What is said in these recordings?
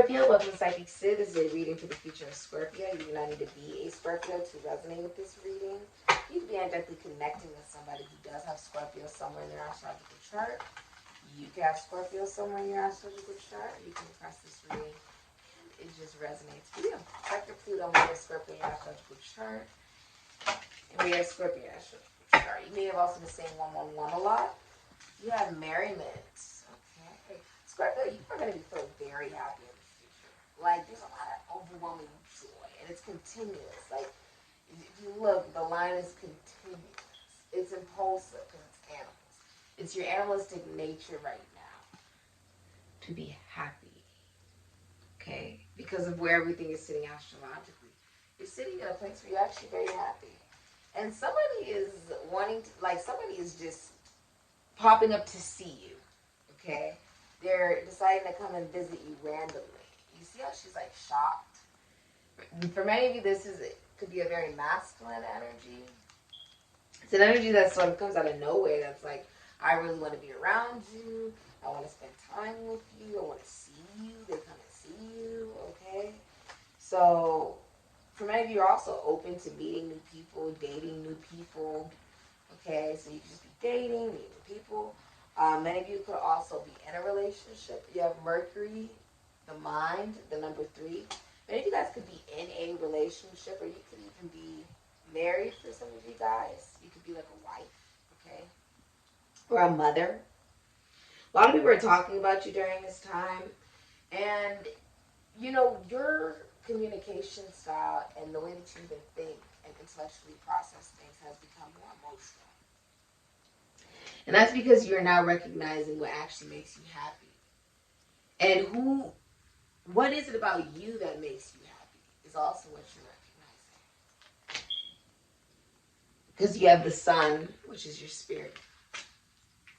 Scorpio, welcome to Sikiksyd. This is a reading for the future of Scorpio. You do not need to be a Scorpio to resonate with this reading. You can be energetically connecting with somebody who does have Scorpio somewhere in their astrological chart. You can have Scorpio somewhere in your astrological chart. You can press this reading and it just resonates for you. Check your Pluto and your Scorpio in your astrological chart. And we have Scorpio in your astrological chart. You may have also been saying 111 a lot. You have merriment. Okay. Scorpio, you are going to be feeling very happy in the future. Like, there's a lot of overwhelming joy, and it's continuous. Like, if you look, the line is continuous. It's impulsive because it's animals. It's your animalistic nature right now to be happy. Okay? Because of where everything is sitting astrologically. You're sitting in a place where you're actually very happy. And somebody is wanting to, like, somebody is just popping up to see you. Okay? They're deciding to come and visit you randomly. You see how she's like shocked? For many of you, could be a very masculine energy. It's an energy that sort of comes out of nowhere. That's like, I really want to be around you. I want to spend time with you. I want to see you. They come and see you. Okay? So, for many of you, you're also open to meeting new people, dating new people. Okay? So you can just be dating, meeting new people. Many of you could also be in a relationship. You have Mercury, the mind, the number 3. Many of you guys could be in a relationship, or you could even be married for some of you guys. You could be like a wife, okay? Or a mother. A lot of people are talking about you during this time. And, you know, your communication style and the way that you even think and intellectually process things has become more emotional. And that's because you're now recognizing what actually makes you happy. And what is it about you that makes you happy is also what you're recognizing. Because you have the sun, which is your spirit.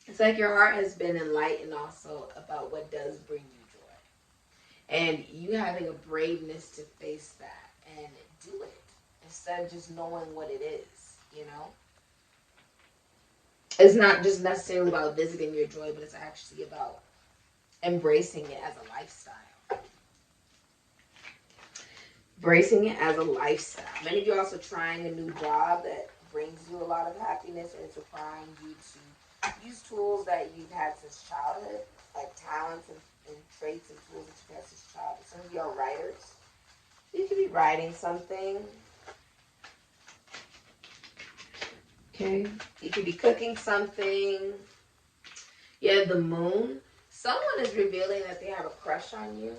It's like your heart has been enlightened also about what does bring you joy. And you having a braveness to face that and do it. Instead of just knowing what it is, you know? It's not just necessarily about visiting your joy, but it's actually about embracing it as a lifestyle. Embracing it as a lifestyle. Many of you are also trying a new job that brings you a lot of happiness, and it's requiring you to use tools that you've had since childhood, like talents and traits and tools that you've had since childhood. Some of you are writers. You could be writing something. Okay. You could be cooking something. You have the moon. Someone is revealing that they have a crush on you.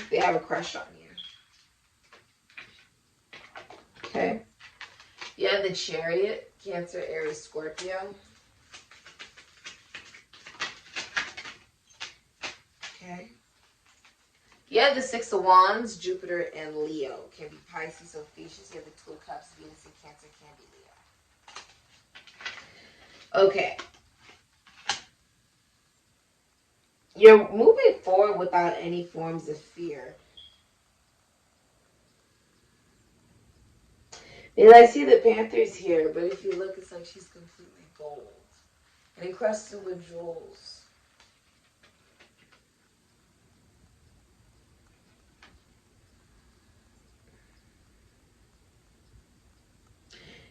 They have a crush on you. Okay. You have the Chariot, Cancer, Aries, Scorpio. Okay. You have the Six of Wands, Jupiter, and Leo. Can be Pisces, Ophiuchus. You have the Two of Cups, Venus, and Cancer. Can be Leo. Okay. You're moving forward without any forms of fear. And I see the Panthers here, but if you look, it's like she's completely gold and encrusted with jewels.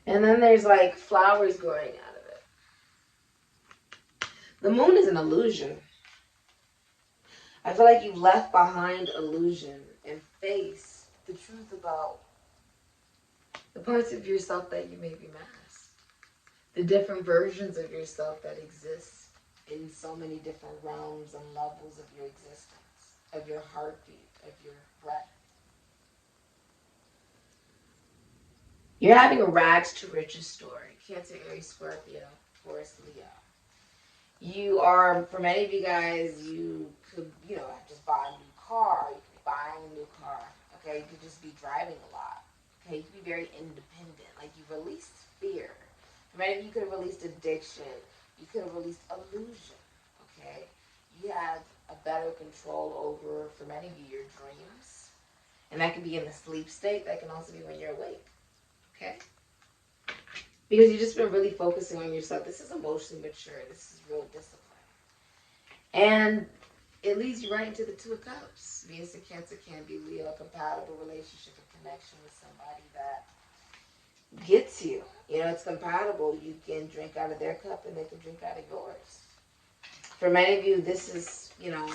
And then there's like flowers growing out of it. The moon is an illusion. I feel like you've left behind illusion and face the truth about the parts of yourself that you may be masked. The different versions of yourself that exist in so many different realms and levels of your existence, of your heartbeat, of your breath. You're having a rags to riches story. Cancer, Aries, Scorpio, Taurus, Leo. You are, for many of you guys, you could, just buy a new car. You could be buying a new car. Okay, you could just be driving a lot. Okay, you could be very independent. Like, you released fear. For many of you, you could have released addiction. You could have released illusion. Okay, you have a better control over, for many of you, your dreams. And that can be in the sleep state. That can also be when you're awake. Okay? Because you've just been really focusing on yourself. This is emotionally mature. This is real discipline. And it leads you right into the Two of Cups. Venus and Cancer can be Leo, a compatible relationship and connection with somebody that gets you. You know, it's compatible. You can drink out of their cup and they can drink out of yours. For many of you, this is, you know,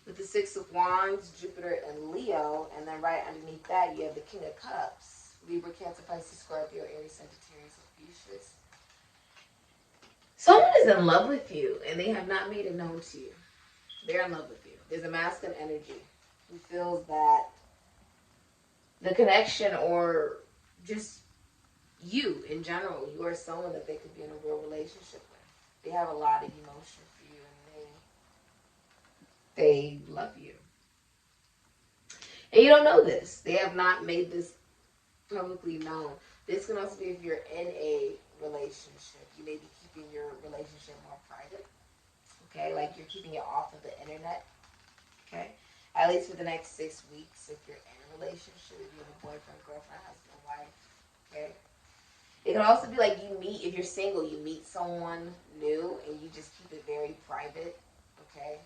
with the Six of Wands, Jupiter, and Leo, and then right underneath that, you have the King of Cups, Libra, Cancer, Pisces, Scorpio, Aries, Sagittarius, Ophiuchus. Someone is in love with you, and they have not made it known to you. They're in love with you. There's a masculine energy who feels that the connection, or just you in general, you are someone that they could be in a real relationship with. They have a lot of emotion for you, and they love you. And you don't know this. They have not made this publicly known. This can also be if you're in a relationship. You may be keeping your relationship more private. Okay, like you're keeping it off of the internet. Okay, at least for the next 6 weeks if you're in a relationship, if you have a boyfriend, girlfriend, husband, wife. Okay, it can also be like you meet, if you're single, you meet someone new and you just keep it very private. Okay,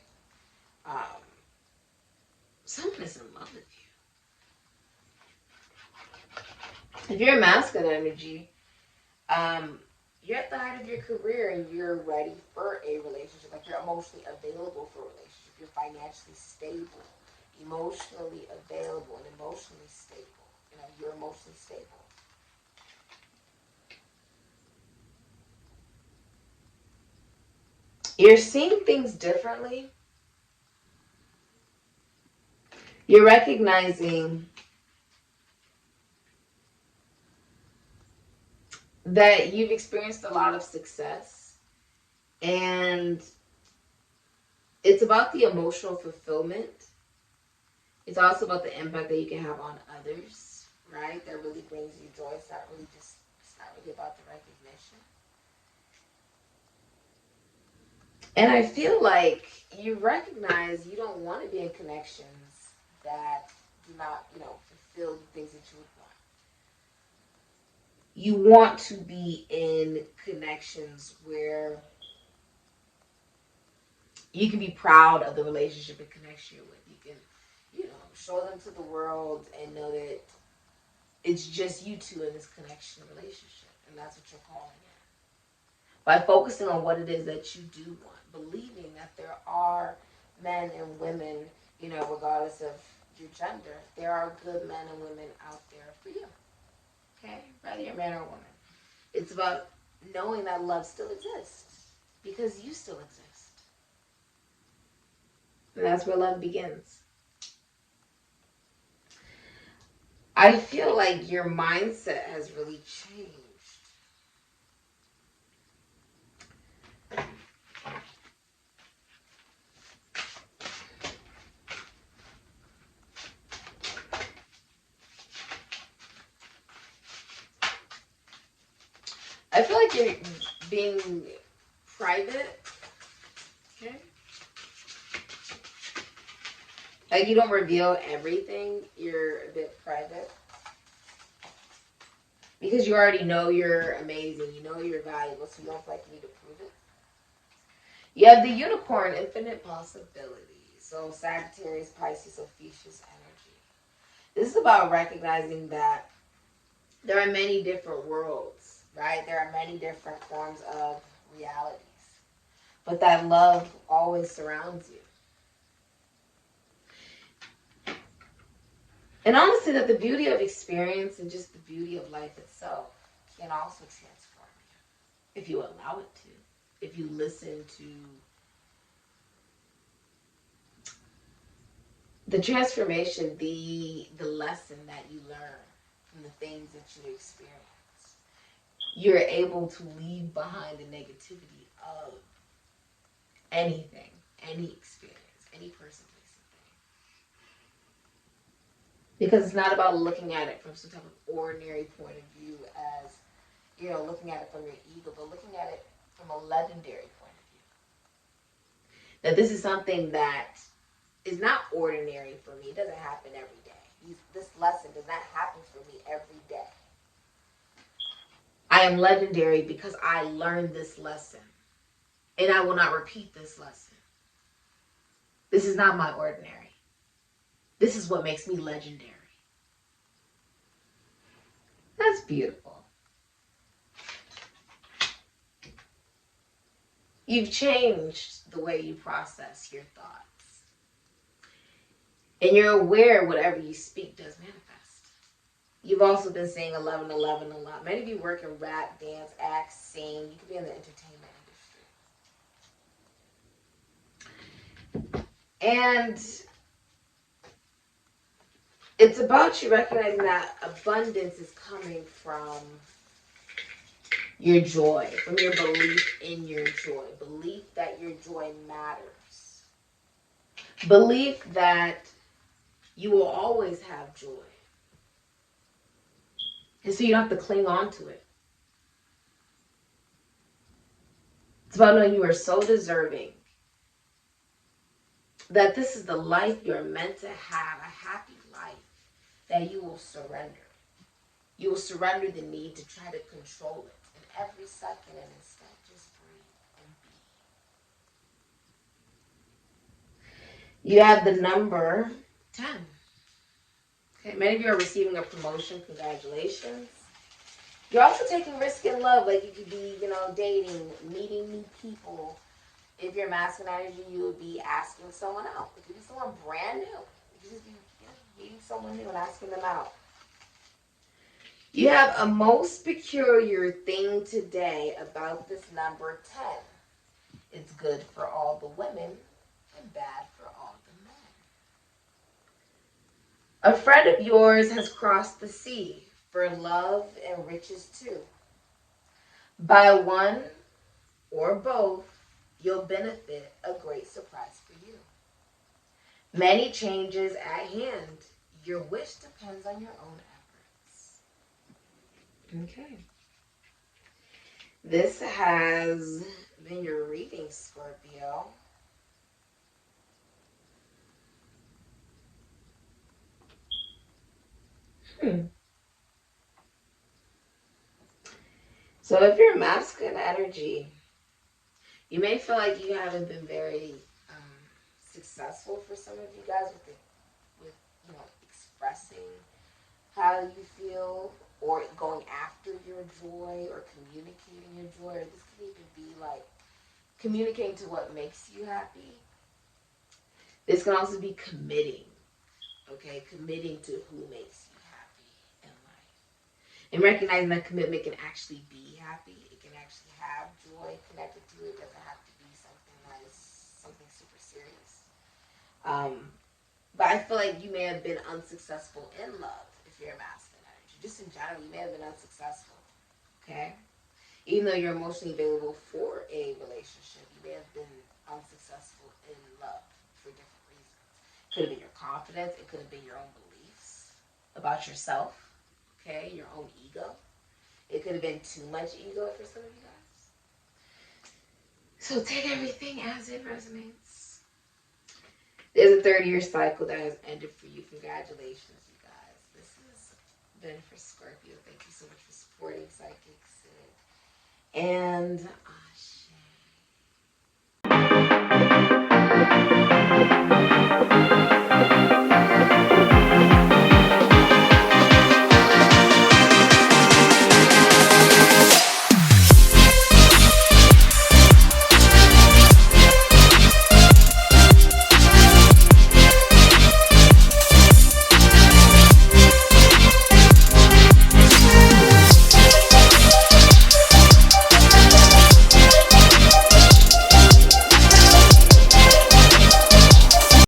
someone is in love with you. If you're a masculine energy, you're at the height of your career and you're ready for a relationship. Like you're emotionally available for a relationship. You're financially stable, emotionally available, and emotionally stable. You know, you're emotionally stable. You're seeing things differently. You're recognizing that you've experienced a lot of success, and it's about the emotional fulfillment. It's also about the impact that you can have on others, right? That really brings you joy. It's not really about the recognition. And I feel like you recognize you don't want to be in connections that do not, you know, fulfill the things that you would want. You want to be in connections where you can be proud of the relationship and connection you're with. You can, you know, show them to the world and know that it's just you two in this connection relationship. And that's what you're calling it. By focusing on what it is that you do want, believing that there are men and women, you know, regardless of your gender, there are good men and women out there for you. Okay? Whether you're a man or a woman. It's about knowing that love still exists because you still exist. And that's where love begins. I feel like your mindset has really changed. I feel like you're being private. Okay? Like you don't reveal everything. You're a bit private. Because you already know you're amazing. You know you're valuable. So you don't feel like you need to prove it. You have the unicorn, infinite possibilities. So Sagittarius, Pisces, Ophiuchus energy. This is about recognizing that there are many different worlds, right? There are many different forms of realities. But that love always surrounds you. And honestly, that the beauty of experience and just the beauty of life itself can also transform you. If you allow it to. If you listen to the transformation, the lesson that you learn from the things that you experience. You're able to leave behind the negativity of anything, any experience, any person, place, and thing. Because it's not about looking at it from some type of ordinary point of view as, you know, looking at it from your ego, but looking at it from a legendary point of view. That this is something that is not ordinary for me. It doesn't happen every day. This lesson does not happen for me every day. I am legendary because I learned this lesson. And I will not repeat this lesson. This is not my ordinary. This is what makes me legendary. That's beautiful. You've changed the way you process your thoughts. And you're aware whatever you speak does manifest. You've also been saying 1111 a lot. Many of you work in rap, dance, act, sing. You could be in the entertainment industry. And it's about you recognizing that abundance is coming from your joy, from your belief in your joy. Belief that your joy matters. Belief that you will always have joy. And so you don't have to cling on to it. It's about knowing you are so deserving that this is the life you're meant to have, a happy life, that you will surrender. You will surrender the need to try to control it. And every second and instead, just breathe and be. You have the number 10. Okay, many of you are receiving a promotion. Congratulations. You're also taking risk in love. Like you could be, dating, meeting new people. If you're masculine energy, you would be asking someone out. It could be someone brand new. You could just be meeting someone new and asking them out. You have a most peculiar thing today about this number 10. It's good for all the women and bad for all the men. A friend of yours has crossed the sea for love and riches too. By one or both, you'll benefit a great surprise for you. Many changes at hand. Your wish depends on your own efforts. Okay. This has been your reading, Scorpio. So if you're masculine energy, you may feel like you haven't been very successful for some of you guys with expressing how you feel or going after your joy or communicating your joy. Or this could even be like communicating to what makes you happy. This can also be committing, okay? Committing to who makes you happy in life. And recognizing that commitment can actually be happy. It can actually have joy connected to it. It doesn't have to be something that is something super serious. But I feel like you may have been unsuccessful in love if you're a masculine energy. Just in general, you may have been unsuccessful, okay? Even though you're emotionally available for a relationship, you may have been unsuccessful in love for different reasons. Could have been your confidence. It could have been your own beliefs about yourself, okay? Your own ego. It could have been too much ego for some of you guys. So take everything as it resonates. There's a 30-year cycle that has ended for you. Congratulations, you guys. This has been for Scorpio. Thank you so much for supporting Sikiksyd. And